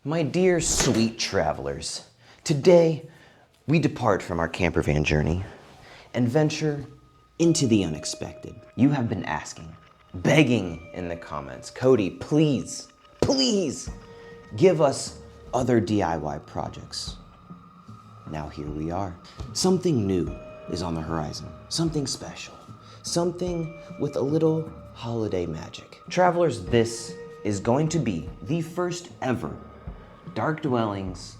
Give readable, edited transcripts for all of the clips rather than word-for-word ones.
My dear sweet travelers, today we depart from our camper van journey and venture into the unexpected. You have been asking, begging in the comments, Cody, please, please give us other DIY projects. Now here we are. Something new is on the horizon, something special, something with a little holiday magic. Travelers, this is going to be the first ever Dark Dwellings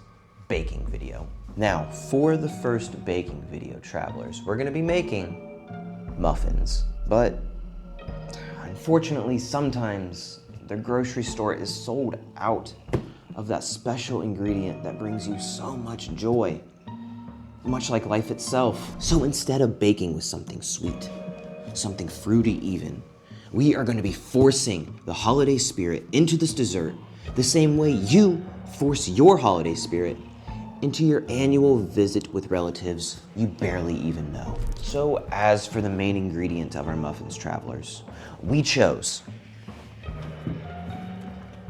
baking video. Now, for the first baking video, travelers, we're gonna be making muffins, but unfortunately, sometimes the grocery store is sold out of that special ingredient that brings you so much joy, much like life itself. So instead of baking with something sweet, something fruity even, we are gonna be forcing the holiday spirit into this dessert the same way you force your holiday spirit into your annual visit with relatives you barely even know. So as for the main ingredient of our muffins, travelers, we chose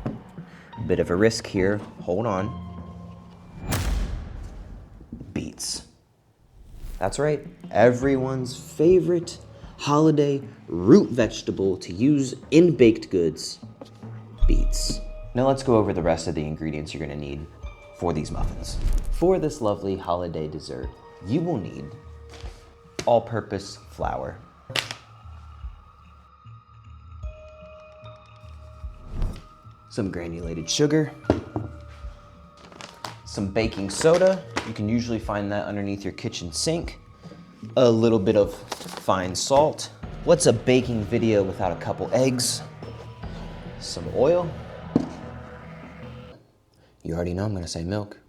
a bit of a risk here, hold on, beets. That's right, everyone's favorite holiday root vegetable to use in baked goods, beets. Now let's go over the rest of the ingredients you're gonna need for these muffins. For this lovely holiday dessert, you will need all-purpose flour, some granulated sugar, some baking soda. You can usually find that underneath your kitchen sink. A little bit of fine salt. What's a baking video without a couple eggs? Some oil. You already know I'm gonna say milk.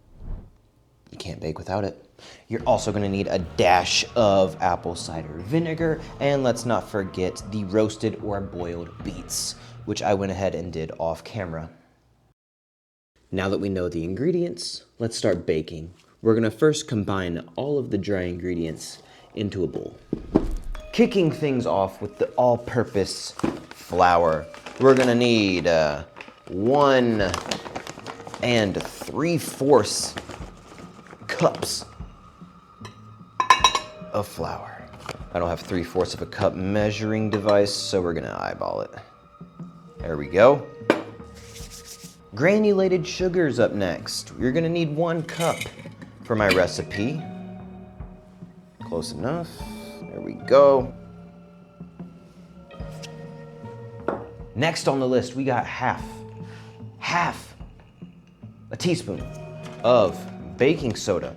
You can't bake without it. You're also gonna need a dash of apple cider vinegar, and let's not forget the roasted or boiled beets, which I went ahead and did off camera. Now that we know the ingredients, let's start baking. We're gonna first combine all of the dry ingredients into a bowl. Kicking things off with the all-purpose flour, we're gonna need 1 3/4 cups of flour. I don't have 3/4 of a cup measuring device, so we're gonna eyeball it. There we go. Granulated sugar's up next. You're gonna need 1 cup for my recipe. Close enough. There we go. Next on the list, we got half a teaspoon of baking soda.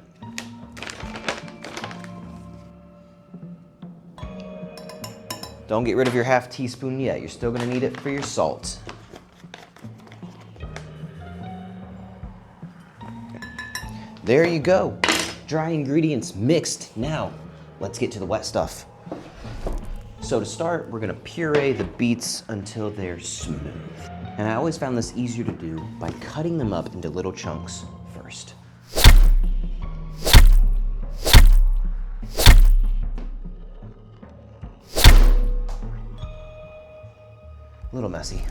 Don't get rid of your half teaspoon yet. You're still gonna need it for your salt. There you go. Dry ingredients mixed. Now, let's get to the wet stuff. So to start, we're gonna puree the beets until they're smooth. And I always found this easier to do by cutting them up into little chunks first. A little messy.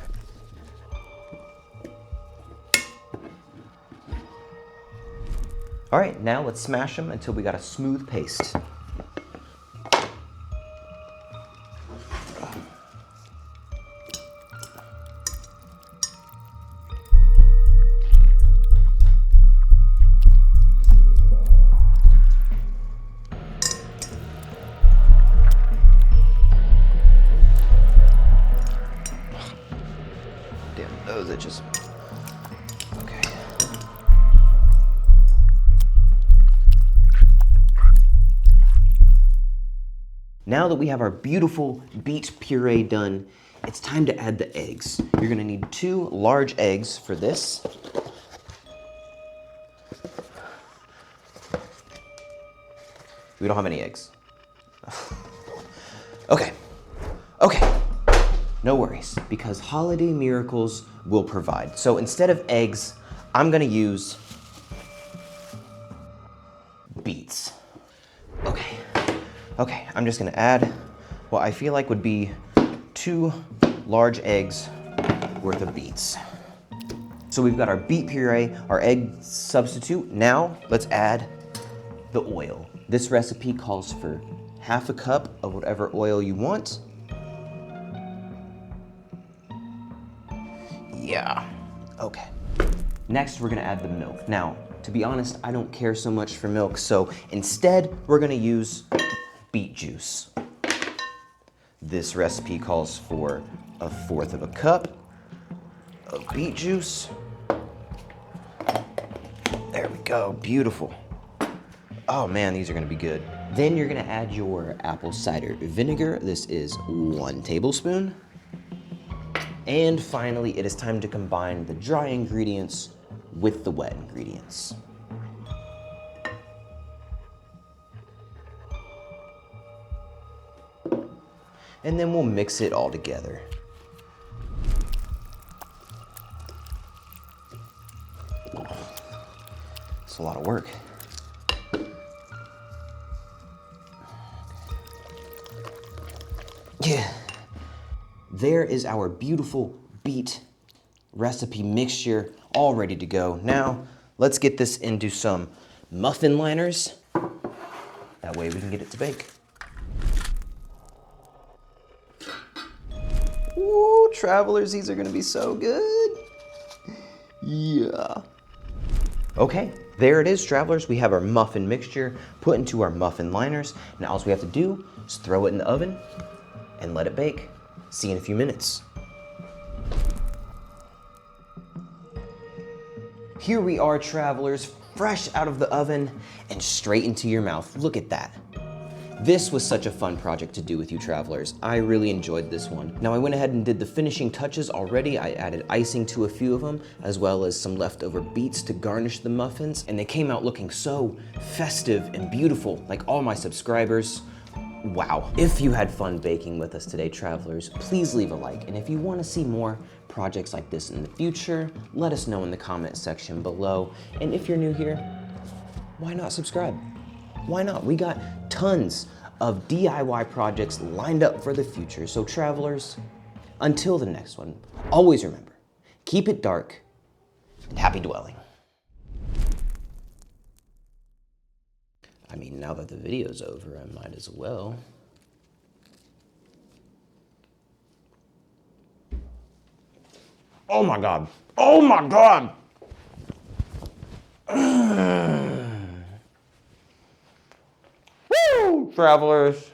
All right, now let's smash them until we got a smooth paste. Damn those itches. Okay. Now that we have our beautiful beet puree done, it's time to add the eggs. You're gonna need 2 large eggs for this. We don't have any eggs. Okay. No worries, because holiday miracles will provide. So instead of eggs, I'm gonna use beets. Okay, I'm just gonna add what I feel like would be 2 large eggs worth of beets. So we've got our beet puree, our egg substitute. Now let's add the oil. This recipe calls for half a cup of whatever oil you want. Yeah, okay. Next, we're gonna add the milk. Now, to be honest, I don't care so much for milk, so instead, we're gonna use beet juice. This recipe calls for 1/4 of a cup of beet juice. There we go, beautiful. Oh man, these are gonna be good. Then you're gonna add your apple cider vinegar. This is 1 tablespoon. And finally, it is time to combine the dry ingredients with the wet ingredients. And then we'll mix it all together. It's a lot of work. Yeah. There is our beautiful beet recipe mixture all ready to go. Now, let's get this into some muffin liners. That way we can get it to bake. Ooh, travelers, these are gonna be so good. Yeah. Okay, there it is, travelers. We have our muffin mixture put into our muffin liners. Now all we have to do is throw it in the oven and let it bake. See you in a few minutes. Here we are, travelers, fresh out of the oven and straight into your mouth. Look at that. This was such a fun project to do with you, travelers. I really enjoyed this one. Now I went ahead and did the finishing touches already. I added icing to a few of them, as well as some leftover beets to garnish the muffins, and they came out looking so festive and beautiful, like all my subscribers. Wow. If you had fun baking with us today, travelers, please leave a like. And if you want to see more projects like this in the future, let us know in the comment section below. And if you're new here, why not subscribe? Why not? We got tons of DIY projects lined up for the future. So travelers, until the next one, always remember, keep it dark and happy dwelling. I mean, now that the video's over, I might as well. Oh my God. Oh my God. Woo, travelers.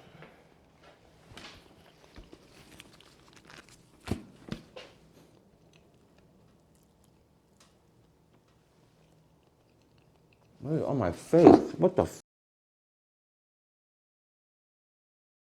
Look on my face. What the